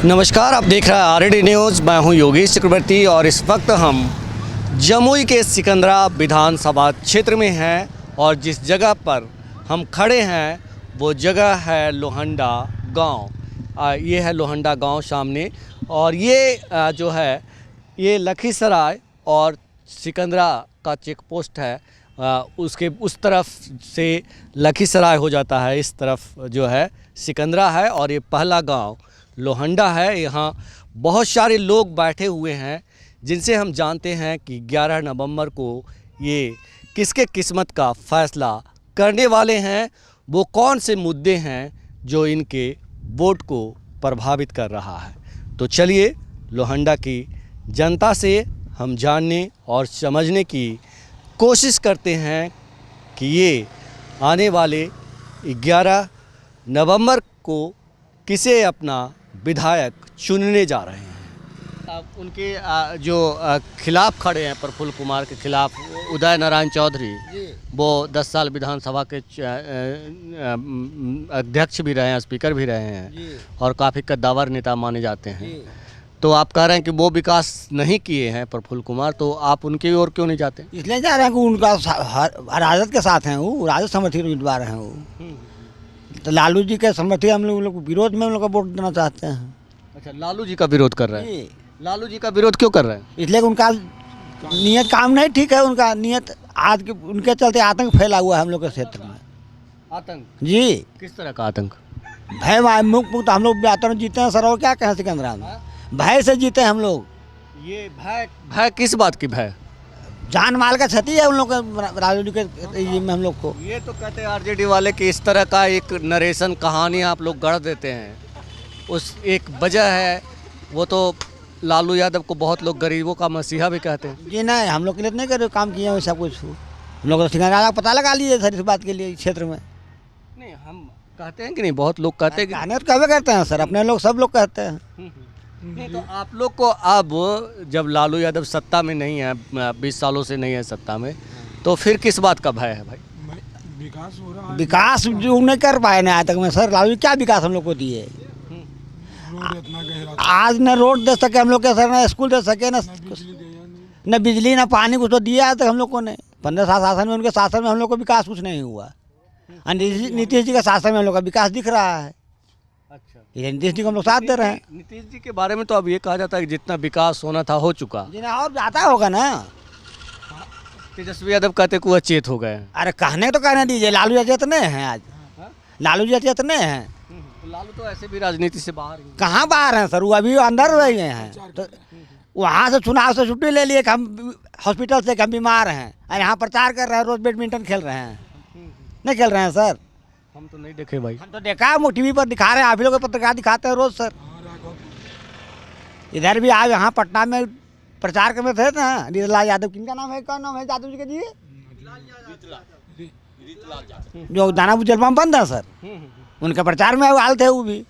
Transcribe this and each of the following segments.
नमस्कार, आप देख रहे हैं आरडी न्यूज़। मैं हूं योगेश चक्रवर्ती और इस वक्त हम जमुई के सिकंदरा विधानसभा क्षेत्र में हैं और जिस जगह पर हम खड़े हैं वो जगह है लोहंडा गांव। ये है लोहंडा गांव सामने और ये जो है ये लखीसराय और सिकंदरा का चेक पोस्ट है। उसके उस तरफ से लखीसराय हो जाता है, इस तरफ जो है सिकंदरा है और ये पहला गांव लोहंडा है। यहाँ बहुत सारे लोग बैठे हुए हैं जिनसे हम जानते हैं कि 11 नवंबर को ये किसके किस्मत का फैसला करने वाले हैं, वो कौन से मुद्दे हैं जो इनके वोट को प्रभावित कर रहा है। तो चलिए लोहंडा की जनता से हम जानने और समझने की कोशिश करते हैं कि ये आने वाले 11 नवंबर को किसे अपना विधायक चुनने जा रहे हैं। अब उनके जो खिलाफ खड़े हैं प्रफुल्ल कुमार के खिलाफ उदय नारायण चौधरी, वो 10 साल विधानसभा के अध्यक्ष भी रहे हैं, स्पीकर भी रहे हैं और काफ़ी कद्दावर नेता माने जाते हैं। तो आप कह रहे हैं कि वो विकास नहीं किए हैं प्रफुल्ल कुमार, तो आप उनकी ओर क्यों नहीं जाते? इसलिए जा रहे हैं कि उनका राजद के साथ हैं, वो राजद समर्थी उम्मीदवार हैं वो। तो लालू जी के समर्थी हम लोग विरोध में उन लोग का वोट देना चाहते हैं। अच्छा, लालू जी का विरोध कर रहे हैं। लालू जी का विरोध क्यों कर रहे हैं? इसलिए कि उनका नियत काम नहीं ठीक है। उनका नियत आज के उनके चलते आतंक फैला हुआ है हम लोग के क्षेत्र में। आतंक? जी। किस तरह का आतंक? भय मुक्त हम लोग आतंक जीते हैं सर, और क्या कहें सिकंदरा में भय से जीते हम लोग। ये भय किस बात की भय? जान माल का क्षति है उन लोग राजनीति के ये में हम लोग को। ये तो कहते हैं आरजेडी वाले कि इस तरह का एक नरेशन कहानी आप लोग गढ़ देते हैं। उस एक वजह है, वो तो लालू यादव को बहुत लोग गरीबों का मसीहा भी कहते हैं। जी नहीं, हम लोग के लिए नहीं करे काम किए हैं सब कुछ। हम लोग सिकंदरा पता लगा लिए सर इस बात के लिए क्षेत्र में। नहीं, हम कहते हैं कि नहीं, बहुत लोग कहते हैं कि कहने तो कभी करते हैं सर, अपने लोग सब लोग कहते हैं। नहीं, तो आप लोग को अब जब लालू यादव सत्ता में नहीं है, 20 सालों से नहीं है सत्ता में, तो फिर किस बात का भय है भाई? विकास हो रहा है। विकास जो नहीं कर पाए ना आज तक में सर, लालू क्या विकास हम लोग को दिए? आज न रोड दे सके हम लोग के सर, न स्कूल दे सके, न बिजली न पानी कुछ तो दिया है तक हम लोग को नहीं। 15 साल शासन में, उनके शासन में हम लोग को विकास कुछ नहीं हुआ। नीतीश जी का शासन में हम लोग का विकास दिख रहा है। अच्छा, ये नीतीश जी को हम लोग साथ दे रहे हैं। नीतीश जी के बारे में तो अब ये कहा जाता है कि जितना विकास होना था हो चुका। जी ना, और जाता होगा ना। तेजस्वी यादव कहते कि वो अचेत हो गए। अरे कहने तो कहने दीजिए, लालू जी अचेत नहीं हैं आज। लालू जी अचेत नहीं हैं। तो लालू तो ऐसे भी राजनीति से बाहर ही। कहाँ बाहर हैं सर, वो अभी अंदर रहे हैं। तो वहाँ से चुनाव से छुट्टी ले लिए कि हम हॉस्पिटल से हम बीमार हैं, और यहाँ प्रचार कर रहे हैं, रोज बैडमिंटन खेल रहे हैं। नहीं खेल रहे हैं सर? हम तो नहीं देखे भाई। हम तो देखा है, टीवी पर दिखा रहे हैं, आप ही लोग पत्रकार दिखाते हैं रोज सर। इधर भी आज यहाँ पटना में प्रचार करने थे ना, रीतलाल यादव। किनका नाम है, कौन नाम है यादव जी के? जी, जो दानापुर जलवा में बंद है सर, उनके प्रचार में आल थे वो भी।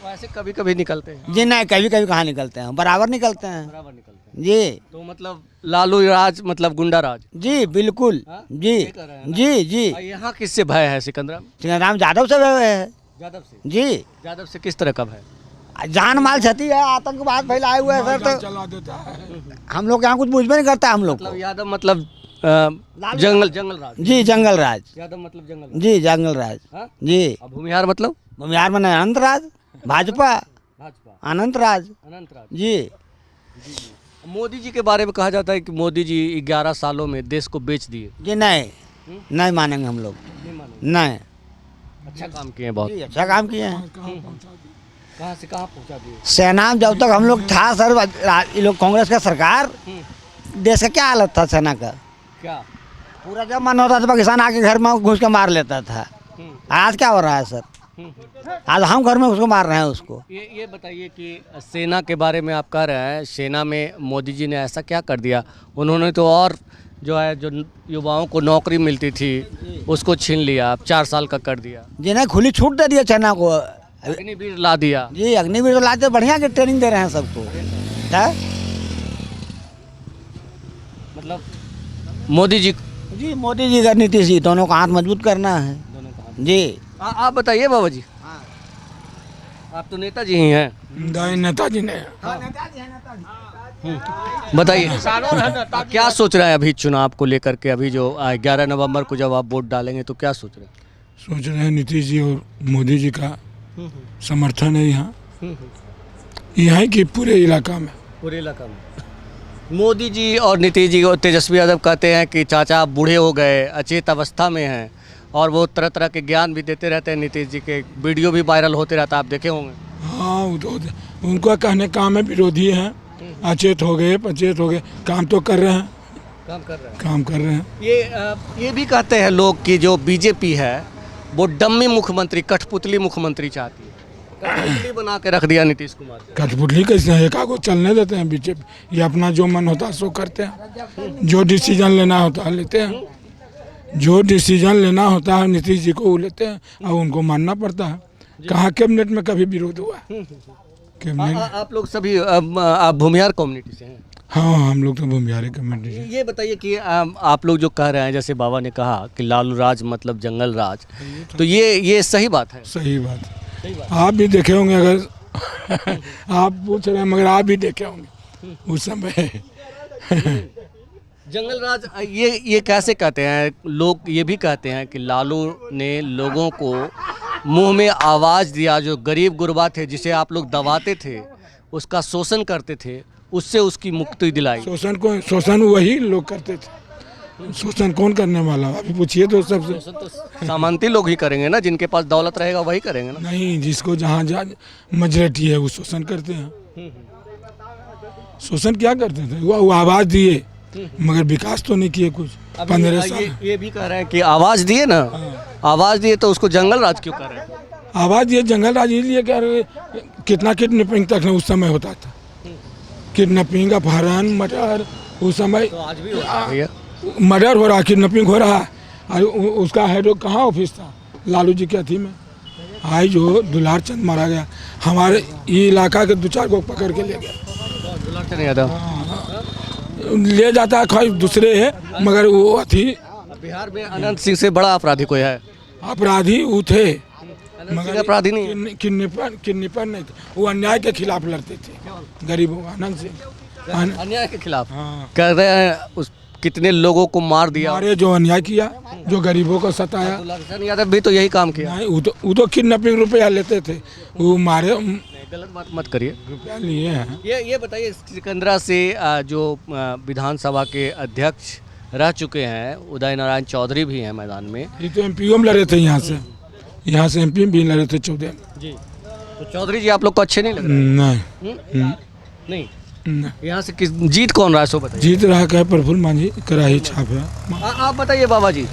ऐसे कभी कभी निकलते हैं? जी नहीं, कभी कभी कहाँ निकलते हैं, बराबर निकलते हैं। बराबर निकलते हैं जी। तो मतलब लालू राज मतलब गुंडा राज? जी बिल्कुल। जी जी जी। यहाँ किससे भय है सिकंदरा में? सिकंदरा में यादव से भय है। यादव से? जी। यादव से किस तरह का भय? जान माल क्षति है, आतंकवाद फैलाए हुए है सर। तो हम लोग यहाँ कुछ बुझ भी नहीं करता हम लोग। मतलब यादव मतलब जंगल राज? जी जंगल राज। यादव मतलब जंगल? जी जंगल राज। जी। भूमिहार मतलब? भूमिहार में अनंत राज, भाजपा अनंत राज। जी। मोदी जी के बारे में कहा जाता है कि मोदी जी 11 सालों में देश को बेच दिए। जी नहीं, नहीं मानेंगे हम लोग। नहीं। अच्छा काम किए हैं, बहुत अच्छा काम किए हैं। कहाँ से कहाँ पहुँचा दिए? सेना जब तक हम लोग था सर, ये लोग कांग्रेस का सरकार, देश का क्या हालत था सेना का? क्या पूरा जब मन होता था पाकिस्तान आके घर में घुस के मार लेता था। आज क्या हो रहा है सर? आज हम घर में उसको मार रहे हैं उसको। ये बताइए कि सेना के बारे में आप कह रहे हैं, सेना में मोदी जी ने ऐसा क्या कर दिया? उन्होंने तो और जो है जो युवाओं को नौकरी मिलती थी उसको छीन लिया, अब 4 साल का कर दिया। जी नहीं, खुली छूट दे दिया सेना को। अग्निवीर ला दिया। जी, अग्निवीर तो लाते, बढ़िया की ट्रेनिंग दे रहे हैं सबको। मतलब मोदी जी? जी मोदी जी का, नीतीश जी, दोनों का हाथ मजबूत करना है। दोनों का हाथ। जी। आप बताइए बाबा जी। आप तो नेताजी ही हैं, नेताजी ने बताइए क्या सोच रहे हैं अभी चुनाव को लेकर के? अभी जो 11 नवंबर को जब आप वोट डालेंगे तो क्या सोच रहे हैं? सोच रहे हैं नीतीश जी और मोदी जी का समर्थन है यहाँ यहाँ की पूरे इलाका में। पूरे इलाका में मोदी जी और नीतीश जी और तेजस्वी यादव कहते हैं कि चाचा आप बूढ़े हो गए, अचेत अवस्था में हैं, और वो तरह तरह के ज्ञान भी देते रहते हैं। नीतीश जी के वीडियो भी वायरल होते रहता है, आप देखे होंगे। हाँ वो तो उनका कहने काम है, विरोधी हैं, अचेत हो गए पचेत हो गए, काम तो कर रहे हैं, काम कर रहे हैं। ये भी कहते हैं लोग कि जो बीजेपी है वो डम्मी मुख्यमंत्री, कठपुतली मुख्यमंत्री चाहती है। कठपुतली बना के रख दिया नीतीश कुमार को। कठपुतली कैसे है, एक आगो चलने देते हैं बीजेपी। ये अपना जो मन होता है सो करते हैं, जो डिसीजन लेना होता है लेते हैं, जो डिसीजन लेना होता है नीतीश जी को वो लेते हैं और उनको मानना पड़ता है। कहाँ कैबिनेट में कभी विरोध हुआ है? कैबिनेट आप लोग सभी आप भूमिहार कम्युनिटी से हैं? हाँ हम लोग तो भूमिहार कमेटी से। ये बताइए कि आप लोग जो कह रहे हैं, जैसे बाबा ने कहा कि लालू राज मतलब जंगल राज, तो ये सही बात है? सही बात है। आप भी देखे होंगे, अगर आप पूछ रहे हैं मगर आप भी देखे होंगे उस समय। जंगल राज ये कैसे कहते हैं? लोग ये भी कहते हैं कि लालू ने लोगों को मुंह में आवाज़ दिया, जो गरीब गुरबा थे जिसे आप लोग दबाते थे, उसका शोषण करते थे, उससे उसकी मुक्ति दिलाई। शोषण वही लोग करते थे, शोषण कौन करने वाला? अभी पूछिए तो सबसे। शोषण तो सामान्य लोग ही करेंगे ना, जिनके पास दौलत रहेगा वही करेंगे ना। नहीं, जिसको जहाँ जहाँ मेजॉरिटी है वो शोषण करते हैं। शोषण क्या करते थे? वो आवाज़ दिए मगर विकास तो नहीं किए कुछ। 15 साल ये भी कह रहे हैं कि आवाज़ दिए ना, आवाज़ दिए तो उसको जंगल राज क्यों कर रहे हैं? आवाज़ दिए जंगल राज इसलिए कह रहे, कितना किडनैपिंग तक उस समय होता था, किडनैपिंग, अपहरण, मर्डर। उस समय तो आज भी हो रहा है भैया, मर्डर हो रहा, किडनैपिंग हो रहा है। और उसका हेड कहाँ ऑफिस था? लालू जी के अथी में। आज जो दुलार चंद मारा गया, हमारे ये इलाका के 2-4 को पकड़ के ले गया। दुलार चंद यादव ले जाता है, खैर दूसरे है मगर वो अथी। बिहार में अनंत सिंह से बड़ा अपराधी कोई है? अपराधी वो थे मगर अपराधी नहीं, किडनैपर नहीं थे। वो अन्याय के खिलाफ लड़ते थे, गरीबों का। आनंद सिंह अन्याय के खिलाफ। हाँ। कह रहे हैं उस कितने लोगों को मार दिया, मारे, जो अन्याय किया, जो गरीबों को सताया। दुलार चंद यादव भी तो यही काम किया। नहीं, वो तो किडनैपिंग रुपया लेते थे, वो मारे। गलत बात मत करिए। रुपया लिए हैं। ये बताइए, सिकंदरा से जो विधानसभा के अध्यक्ष रह चुके हैं, उदय नारायण चौधरी भी हैं मैदान में। ये तो एमपीओ में लड़े थे, यहाँ से एमपी भी लड़े थे 14 में। जी, तो चौधरी जी आप लोग को अच्छे नहीं लग रहे? नहीं। यहाँ से किस जीत कौन रहा है, सो बताइए। जीत रहा है प्रफुल्ल मांझी, कराही छाप है। आप बताइए बाबा जी,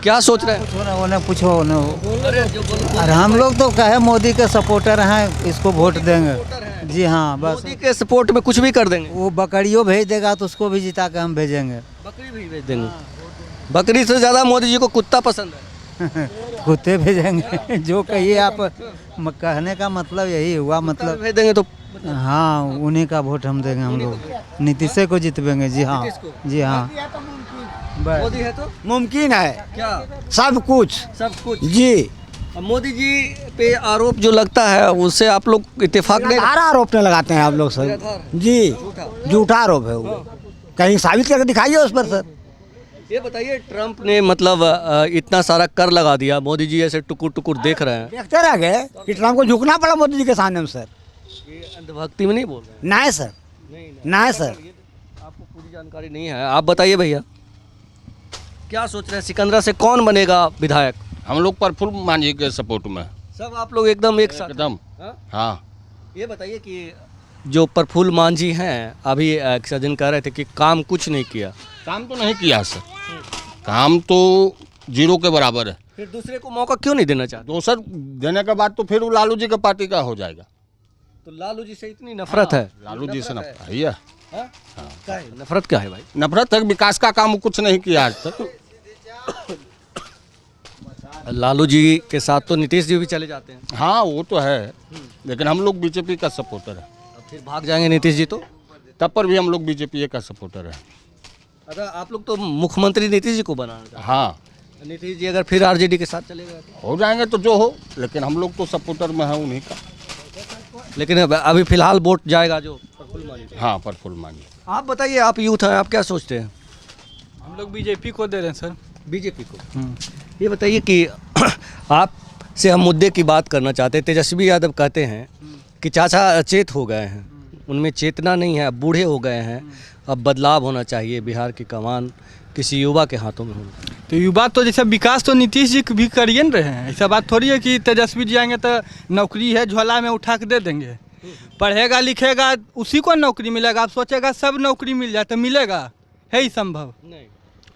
क्या सोच रहे हैं? उन्हें पूछो अरे हम लोग तो कहे मोदी के सपोर्टर हैं, इसको वोट देंगे। जी हाँ, बस मोदी के सपोर्ट में कुछ भी कर देंगे। वो बकरियों भेज देगा तो उसको भी जिता के हम भेजेंगे। बकरी भी भेज देंगे। बकरी से ज़्यादा मोदी जी को कुत्ता पसंद है। कुत्ते भेजेंगे। जो कहिए आप, कहने का मतलब यही हुआ, मतलब भेज देंगे तो हाँ उन्हीं का वोट हम देंगे। हम लोग नीतीश को जितवेंगे। जी हाँ, जी हाँ। मोदी है तो मुमकिन है क्या सब कुछ। जी, अब मोदी जी पे आरोप जो लगता है उससे आप लोग इत्तेफाक नहीं? सारा आरोप नहीं लगाते हैं आप लोग सर। जी, झूठा आरोप है वो, कहीं साबित करके दिखाइए उस पर सर। ये बताइए, ट्रम्प ने मतलब इतना सारा कर लगा दिया, मोदी जी ऐसे टुकुर टुकुर देख रहे हैं। देखते रह गए कि ट्रम्प को झुकना पड़ा मोदी जी के सामने में सर। ये अंधभक्ति में नहीं बोल रहे? नहीं सर, नहीं सर। आपको पूरी जानकारी नहीं है, आप बताइए भैया क्या सोच रहे हैं, सिकंदरा से कौन बनेगा विधायक? हम लोग प्रफुल्ल मांझी के सपोर्ट में सब आप लोग एकदम एक साथ? एकदम। हाँ? हाँ, ये बताइए कि जो प्रफुल्ल मांझी हैं, अभी एक सज्जन कह रहे थे कि काम कुछ नहीं किया। काम तो नहीं किया सर, काम तो 0 के बराबर है। फिर दूसरे को मौका क्यों नहीं देना चाहते? दोसर देने के बाद तो फिर वो लालू जी के पार्टी का हो जाएगा। तो लालू जी से इतनी नफरत है? लालू जी से नफरत है। हाँ? क्या है? नफरत क्या है भाई? नफरत है, विकास का काम कुछ नहीं किया आज तक। लालू जी के साथ तो नीतीश जी भी चले जाते हैं। हाँ वो तो है, लेकिन हम लोग बीजेपी का सपोर्टर है। अब फिर भाग जाएंगे नीतीश जी तो? तब पर भी हम लोग बीजेपी का सपोर्टर है। अच्छा, आप लोग तो मुख्यमंत्री नीतीश जी को बनाना चाहते हाँ, हैं। नीतीश जी अगर फिर आरजेडी के साथ चले गए तो? हो जाएंगे तो जो हो, लेकिन हम लोग तो सपोर्टर में हैं उन्हीं का। लेकिन अभी फिलहाल वोट जाएगा जो प्रफुल्ल मांझी। हाँ प्रफुल्ल मांझी। आप बताइए, आप यूथ हैं, आप क्या सोचते हैं? हम लोग बीजेपी को दे रहे हैं सर। बीजेपी को। ये बताइए कि आप से हम मुद्दे की बात करना चाहते हैं। तेजस्वी यादव कहते हैं कि चाचा अचेत हो गए हैं, उनमें चेतना नहीं है, अब बूढ़े हो गए हैं, अब बदलाव होना चाहिए, बिहार की कमान किसी युवा के हाथों में होनी। तो युवा तो जैसे विकास तो नीतीश जी भी करिए न रहे हैं। ऐसा बात थोड़ी है कि तेजस्वी जी आएंगे तो नौकरी है झोला में उठा के दे देंगे। पढ़ेगा लिखेगा उसी को नौकरी मिलेगा। आप सोचेगा सब नौकरी मिल जाए तो मिलेगा? है ही संभव नहीं।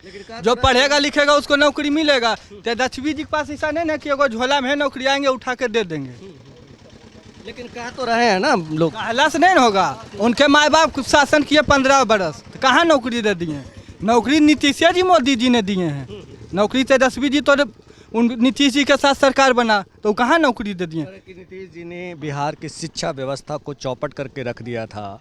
लेकिन जो पढ़ेगा लिखेगा उसको नौकरी मिलेगा। तेजस्वी जी के पास ऐसा नहीं ना कि अगर झोला में है नौकरी आएंगे उठा के दे देंगे। लेकिन कह तो रहे हैं ना लोग। कहला से नहीं होगा। उनके माँ बाप शासन किए 15 बरस, तो कहाँ नौकरी दे दिए? नौकरी नीतीश जी मोदी जी ने दिए हैं। नौकरी तेजस्वी जी तो उन नीतीश जी के साथ सरकार बना तो कहाँ नौकरी दे दिए? नीतीश जी ने बिहार की शिक्षा व्यवस्था को चौपट करके रख दिया था।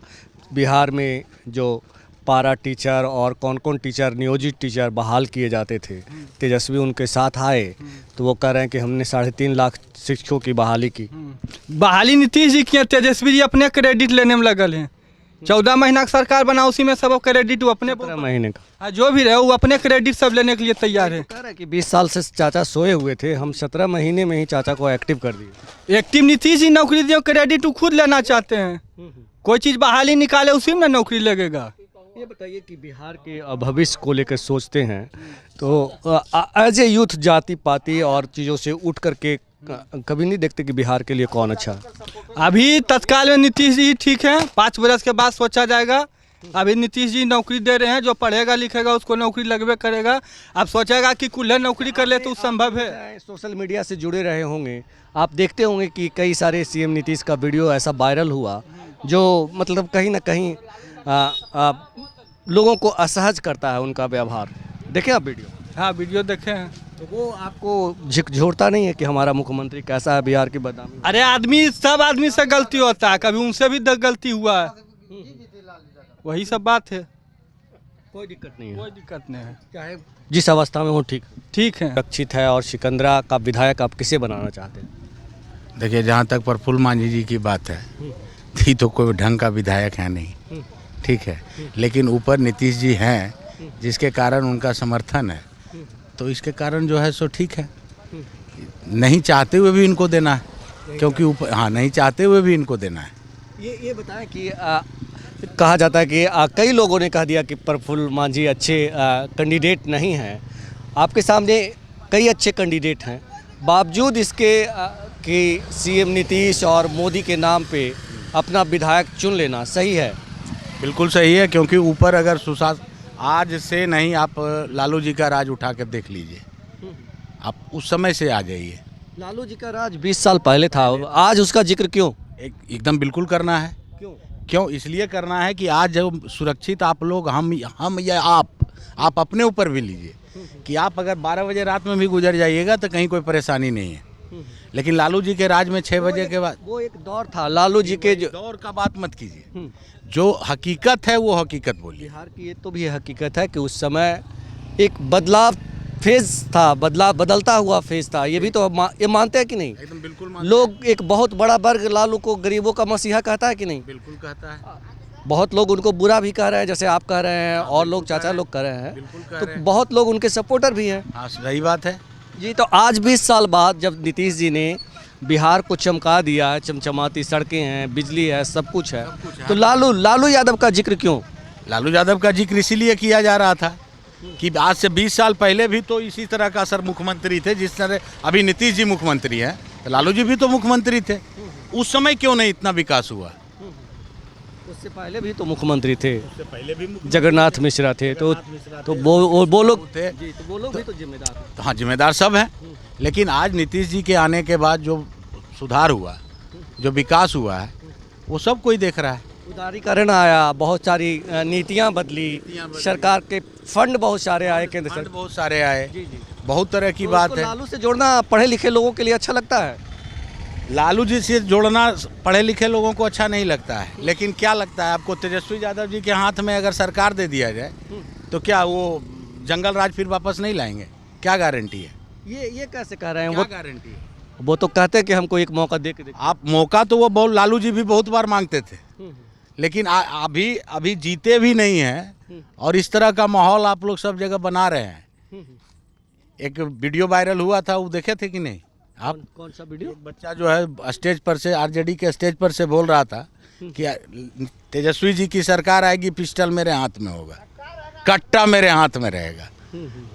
बिहार में जो पारा टीचर और कौन कौन टीचर, नियोजित टीचर बहाल किए जाते थे, तेजस्वी उनके साथ आए तो वो कह रहे हैं कि हमने 3.5 लाख शिक्षकों की बहाली की। बहाली नीतीश जी किए, तेजस्वी जी अपने क्रेडिट लेने में लगल हैं। 14 महीना का सरकार बना, उसी में सब क्रेडिट वो अपने 17 महीने का। हाँ, जो भी रहे वो अपने क्रेडिट सब लेने के लिए तैयार है। कह रहे हैं कि 20 साल से चाचा सोए हुए थे, हम 17 महीने में ही चाचा को एक्टिव कर दिए। एक्टिव नीतीश जी नौकरी दिए, क्रेडिट वो खुद लेना चाहते हैं। कोई चीज़ बहाली निकाले उसी में नौकरी लगेगा। ये बताइए कि बिहार के भविष्य को लेकर सोचते हैं तो एज ए यूथ जाति पाति और चीज़ों से उठ करके कभी नहीं देखते कि बिहार के लिए कौन अच्छा है? अभी तत्काल में नीतीश जी ठीक है, 5 बरस के बाद सोचा जाएगा। अभी नीतीश जी नौकरी दे रहे हैं, जो पढ़ेगा लिखेगा उसको नौकरी लगवे करेगा। अब सोचेगा कि कुल्हे नौकरी कर ले तो संभव है। सोशल मीडिया से जुड़े रहे होंगे, आप देखते होंगे कि कई सारे सीएम नीतीश का वीडियो ऐसा वायरल हुआ जो मतलब कहीं ना कहीं लोगों को असहज करता है उनका व्यवहार। देखें आप वीडियो? हाँ, वीडियो देखे हैं। तो वो आपको झकझोरता नहीं है कि हमारा मुख्यमंत्री कैसा है, बिहार की बदनामी? अरे आदमी, सब आदमी से गलती होता है, कभी उनसे भी गलती हुआ है। वही सब बात है। कोई दिक्कत नहीं है। कोई दिक्कत नहीं है, चाहे जिस अवस्था में हो ठीक है। सुरक्षित है। और सिकंदरा का विधायक आप किसे बनाना चाहते हैं? देखिए, जहाँ तक प्रफुल्ल मांझी जी की बात है, ये तो कोई ढंग का विधायक है नहीं, ठीक है। लेकिन ऊपर नीतीश जी हैं जिसके कारण उनका समर्थन है, तो इसके कारण जो है सो ठीक है। नहीं चाहते हुए भी इनको देना है, क्योंकि ऊपर, हाँ, नहीं चाहते हुए भी इनको देना है। ये बताएं कि कहा जाता है कि कई लोगों ने कह दिया कि प्रफुल्ल मांझी अच्छे कैंडिडेट नहीं हैं। आपके सामने कई अच्छे कैंडिडेट हैं, बावजूद इसके कि सीएम नीतीश और मोदी के नाम पे अपना विधायक चुन लेना सही है? बिल्कुल सही है, क्योंकि ऊपर अगर सुशासन, आज से नहीं, आप लालू जी का राज उठा कर देख लीजिए, आप उस समय से आ जाइए। लालू जी का राज 20 साल पहले था, आज उसका जिक्र क्यों? एकदम बिल्कुल करना है। क्यों? इसलिए करना है कि आज जब सुरक्षित आप लोग, हम या आप अपने ऊपर भी लीजिए कि आप अगर 12 बजे रात में भी गुजर जाइएगा तो कहीं कोई परेशानी नहीं है। लेकिन लालू जी के राज में 6 बजे के बाद, वो एक दौर था लालू जी के। जो दौर का बात मत कीजिए, जो हकीकत है वो हकीकत बोलिए। बिहार की ये तो भी हकीकत है कि उस समय एक बदलाव फेज था, बदलता हुआ फेज था। ये भी तो ये मानते हैं कि नहीं? एकदम बिल्कुल मानते लोग, एक बहुत बड़ा वर्ग लालू को गरीबों का मसीहा कहता है कि नहीं? बिल्कुल कहता है। बहुत लोग उनको बुरा भी कह रहे हैं, जैसे आप कह रहे हैं, और लोग चाचा लोग कह रहे हैं, तो बहुत लोग उनके सपोर्टर भी हैं। हाँ, सही बात है जी। तो आज 20 साल बाद जब नीतीश जी ने बिहार को चमका दिया है, चमचमाती सड़कें हैं, बिजली है, सब कुछ है, तो लालू यादव का जिक्र क्यों? लालू यादव का जिक्र इसीलिए किया जा रहा था कि आज से 20 साल पहले भी तो इसी तरह का सर मुख्यमंत्री थे, जिस तरह अभी नीतीश जी मुख्यमंत्री हैं, तो लालू जी भी तो मुख्यमंत्री थे। उस समय क्यों नहीं इतना विकास हुआ? उससे पहले भी तो मुख्यमंत्री थे, उससे पहले भी जगन्नाथ मिश्रा थे, तो वो लोग थे, तो वो लोग भी तो जिम्मेदार हैं। तो हाँ, जिम्मेदार सब हैं। लेकिन आज नीतीश जी के आने के बाद जो सुधार हुआ, जो विकास हुआ है, वो सब कोई देख रहा है। उदारीकरण आया, बहुत सारी नीतियां बदली, सरकार के फंड बहुत सारे आए, केंद्र सरकार बहुत सारे आए, जी। बहुत तरह की तो बात उसको है। लालू से जोड़ना पढ़े लिखे लोगों के लिए अच्छा लगता है? लालू जी से जोड़ना पढ़े लिखे लोगों को अच्छा नहीं लगता है, लेकिन क्या लगता है आपको, तेजस्वी यादव जी के हाथ में अगर सरकार दे दिया जाए तो क्या वो जंगल राज फिर वापस नहीं लाएंगे? क्या गारंटी है? ये कैसे कह रहे हैं? क्या वो गारंटी है? वो तो कहते हैं कि हमको एक मौका दे के देखिए। आप मौका तो वो बहुत लालू जी भी बहुत बार मांगते थे, लेकिन अभी जीते भी नहीं हैं और इस तरह का माहौल आप लोग सब जगह बना रहे हैं। एक वीडियो वायरल हुआ था, वो देखे थे कि नहीं आप? कौन सा वीडियो? एक बच्चा जो है स्टेज पर से, आरजेडी के स्टेज पर से बोल रहा था कि तेजस्वी जी की सरकार आएगी, पिस्टल मेरे हाथ में होगा, कट्टा मेरे हाथ में रहेगा।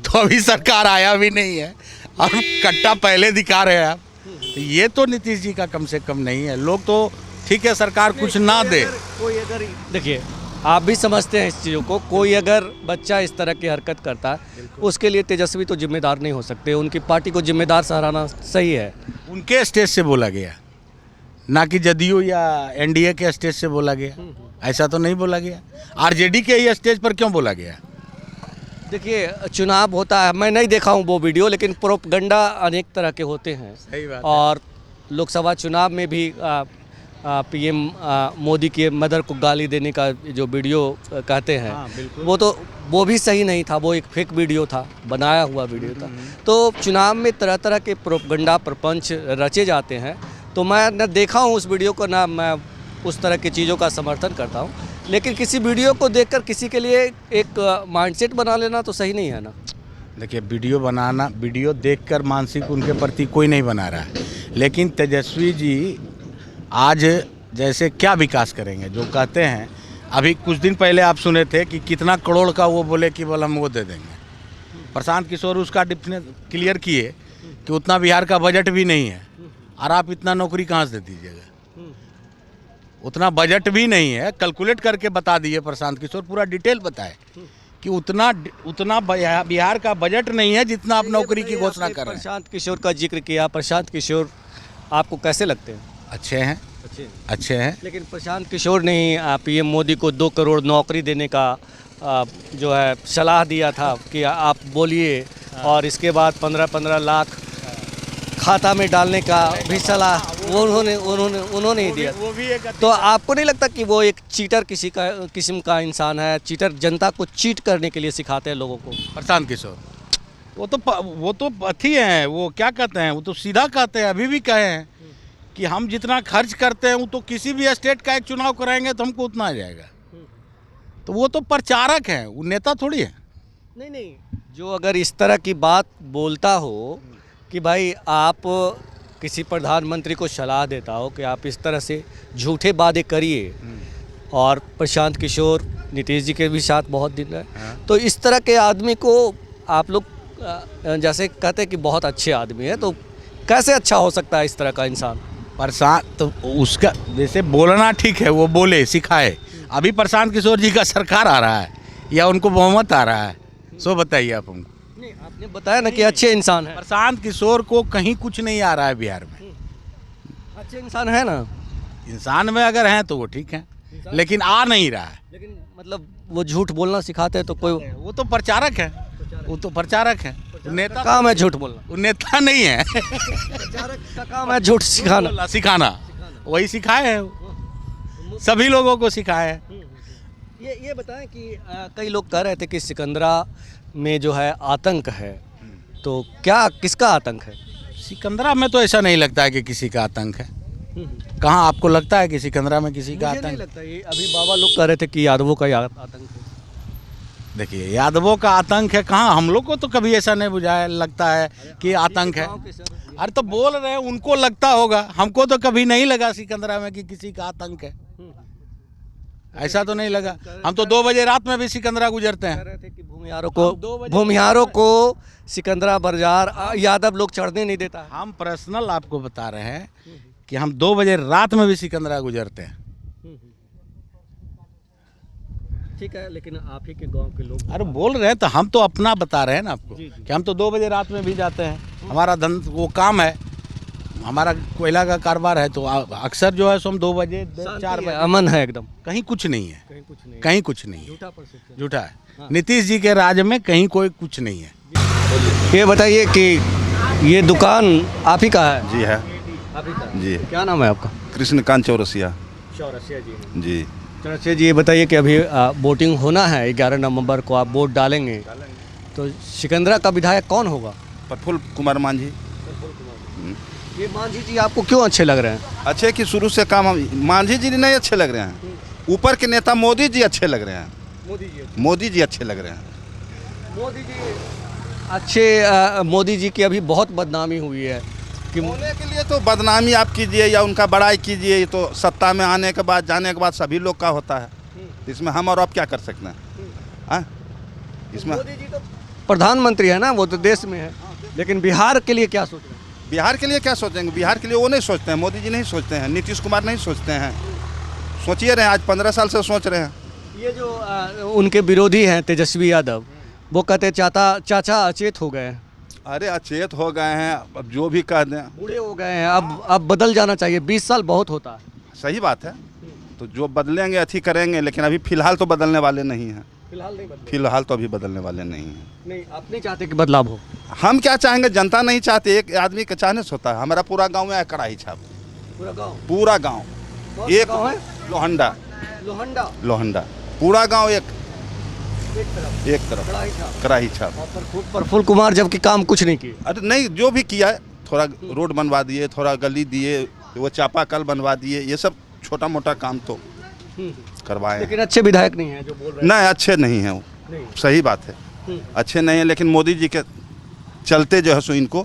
तो अभी सरकार आया भी नहीं है और कट्टा पहले दिखा रहे हैं आप। तो ये तो नीतीश जी का कम से कम नहीं है। लोग तो ठीक है सरकार कुछ ना दे, कोई अगर देखिए आप भी समझते हैं इस चीज़ों को, कोई अगर बच्चा इस तरह की हरकत करता है उसके लिए तेजस्वी तो जिम्मेदार नहीं हो सकते, उनकी पार्टी को जिम्मेदार ठहराना सही है। उनके स्टेज से बोला गया, ना कि जदयू या एनडीए के स्टेज से बोला गया। ऐसा तो नहीं बोला गया। आरजेडी के ही स्टेज पर क्यों बोला गया? देखिए चुनाव होता है, मैं नहीं देखा हूँ वो वीडियो, लेकिन प्रोपगंडा अनेक तरह के होते हैं। सही बात है। और लोकसभा चुनाव में भी पीएम मोदी के मदर को गाली देने का जो वीडियो कहते हैं वो भी सही नहीं था, वो एक फेक वीडियो था, बनाया हुआ वीडियो था। तो चुनाव में तरह तरह के प्रोपगंडा प्रपंच रचे जाते हैं। तो मैं न देखा हूँ उस वीडियो को, ना मैं उस तरह की चीज़ों का समर्थन करता हूँ, लेकिन किसी वीडियो को देखकर किसी के लिए एक माइंडसेट बना लेना तो सही नहीं है ना। देखिए वीडियो देखकर मानसिक उनके प्रति कोई नहीं बना रहा है, लेकिन तेजस्वी जी आज जैसे क्या विकास करेंगे जो कहते हैं। अभी कुछ दिन पहले आप सुने थे कि कितना करोड़ का वो बोले कि बोल हम वो दे देंगे। प्रशांत किशोर उसका डिफिनेट क्लियर किए कि उतना बिहार का बजट भी नहीं है और आप इतना नौकरी कहाँ से दे दीजिएगा? उतना बजट भी नहीं है, कैलकुलेट करके बता दिए प्रशांत किशोर, पूरा डिटेल बताए कि उतना बिहार का बजट नहीं है जितना आप नौकरी की घोषणा कर रहे हैं। प्रशांत किशोर का जिक्र किया, प्रशांत किशोर आपको कैसे लगते हैं? अच्छे हैं। लेकिन प्रशांत किशोर ने ही पीएम मोदी को 2 करोड़ नौकरी देने का जो है सलाह दिया था कि आप बोलिए, और इसके बाद 15-15 लाख खाता में डालने का भी सलाह वो उन्होंने ही दिया। वो भी एक तो आपको नहीं लगता कि वो एक चीटर किस्म का इंसान है? चीटर जनता को चीट करने के लिए सिखाते हैं लोगों को। प्रशांत किशोर वो तो अथी हैं, वो क्या कहते हैं, वो तो सीधा कहते हैं, अभी भी कहे हैं कि हम जितना खर्च करते हैं वो तो किसी भी स्टेट का एक चुनाव कराएंगे तो हमको उतना आ जाएगा। तो वो तो प्रचारक हैं, वो नेता थोड़ी है। नहीं, जो अगर इस तरह की बात बोलता हो कि भाई आप किसी प्रधानमंत्री को सलाह देता हो कि आप इस तरह से झूठे वादे करिए, और प्रशांत किशोर नीतीश जी के भी साथ बहुत दिन है, तो इस तरह के आदमी को आप लोग जैसे कहते हैं कि बहुत अच्छे आदमी है, तो कैसे अच्छा हो सकता है इस तरह का इंसान? प्रशांत तो उसका जैसे बोलना ठीक है, वो बोले सिखाए। अभी प्रशांत किशोर जी का सरकार आ रहा है या उनको बहुमत आ रहा है, सो बताइए आप हमको। नहीं, आपने बताया ना कि अच्छे इंसान है। प्रशांत किशोर को कहीं कुछ नहीं आ रहा है बिहार में। अच्छे इंसान है ना, इंसान में अगर हैं तो वो ठीक है, लेकिन आ नहीं रहा है। लेकिन मतलब वो झूठ बोलना सिखाते हैं तो कोई, वो तो प्रचारक है, वो तो प्रचारक है, नेता काम है झूठ बोलना। वो नेता नहीं है। प्रचारक का काम है झूठ सिखाना। वही सिखाए हैं, सभी लोगों को सिखाए हैं। ये बताएं कि कई लोग कह रहे थे कि सिकंदरा में जो है आतंक है, तो क्या किसका आतंक है? सिकंदरा में तो ऐसा नहीं लगता है कि किसी का आतंक है। कहाँ आपको लगता है कि सिकंदरा में किसी का आतंक? नहीं लगता। ये अभी बाबा लोग कह रहे थे कि यादवों का आतंक है। देखिए यादवों का आतंक है कहाँ, हम लोग को तो कभी ऐसा नहीं बुझाया लगता है कि आतंक है। अरे तो बोल रहे हैं उनको लगता होगा, हमको तो कभी नहीं लगा सिकंदरा में कि किसी का आतंक है, ऐसा तो नहीं लगा। हम तो 2 बजे रात में भी सिकंदरा गुजरते हैं। कह रहे थे कि भूमिहारों को सिकंदरा बाजार यादव लोग चढ़ने नहीं देता है। हम पर्सनल आपको बता रहे हैं कि हम 2 बजे रात में भी सिकंदरा गुजरते हैं। ठीक है, लेकिन आप ही के गांव के लोग अरे बोल रहे हैं तो हम तो अपना बता रहे हैं ना आपको कि हम तो 2 बजे रात में भी जाते हैं। हमारा वो काम है, हमारा कोयला का कारोबार है, तो अक्सर जो है सो हम 2 बजे 4 बजे अमन है एकदम, कहीं कुछ नहीं है, कहीं कुछ नहीं है, झूठा है। नीतीश जी के राज में कहीं कोई कुछ नहीं है। ये बताइए कि ये दुकान आप ही का है? जी है। आप ही का? जी। क्या नाम है आपका? कृष्णकांत चौरसिया जी। जी। चौरसिया जी, ये बताइए कि अभी वोटिंग होना है, 11 नवंबर को आप वोट डालेंगे, तो सिकंदरा का विधायक कौन होगा? प्रफुल्ल कुमार मांझी। ये मांझी जी आपको क्यों अच्छे लग रहे हैं? अच्छे कि शुरू से काम मांझी जी नहीं अच्छे लग रहे हैं, ऊपर के नेता मोदी जी अच्छे लग रहे हैं। मोदी जी अच्छे लग रहे हैं। मोदी जी अच्छे मोदी जी की अभी बहुत बदनामी हुई है कि होने के लिए तो बदनामी आप कीजिए या उनका बड़ाई कीजिए, ये तो सत्ता में आने के बाद जाने के बाद सभी लोग का होता है। इसमें हम और आप क्या कर सकते हैं? हाँ? इसमें मोदी जी तो प्रधानमंत्री है ना, वो तो देश में है, लेकिन बिहार के लिए क्या सोच रहे हैं? बिहार के लिए क्या सोचेंगे? बिहार के लिए वो नहीं सोचते हैं, मोदी जी नहीं सोचते हैं, नीतीश कुमार नहीं सोचते हैं। सोचिए रहे हैं, आज 15 साल से सोच रहे हैं। ये जो उनके विरोधी हैं तेजस्वी यादव, वो कहते चाचा अचेत हो गए हैं, अरे अचेत हो गए हैं, अब जो भी कह दें। बूढ़े हो गए हैं, अब बदल जाना चाहिए, 20 साल बहुत होता है। सही बात है, तो जो बदलेंगे अच्छी करेंगे, लेकिन अभी फिलहाल तो बदलने वाले नहीं हैं। फिलहाल तो अभी बदलने वाले नहीं हैं। नहीं, आप नहीं चाहते कि बदलाव हो? हम क्या चाहेंगे? जनता नहीं चाहती, एक आदमी के चाहने से होता है। हमारा पूरा गांव में है कड़ाही छाप, पूरा गांव एक गाँव है? लोहंडा लोहंडा पूरा गांव एक तरफ कड़ाही छाप। प्रफुल्ल कुमार जबकि काम कुछ नहीं किए। अरे नहीं, जो भी किया है, थोड़ा रोड बनवा दिए, थोड़ा गली दिए, वो चापाकल बनवा दिए, ये सब छोटा मोटा काम तो करवाए। लेकिन अच्छे विधायक नहीं है जो बोल रहे हैं। नहीं, अच्छे नहीं हैं वो, सही बात है, अच्छे नहीं है, लेकिन मोदी जी के चलते जो है सो इनको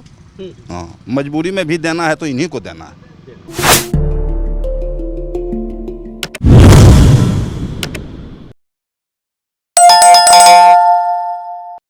हाँ, मजबूरी में भी देना है तो इन्हीं को देना है।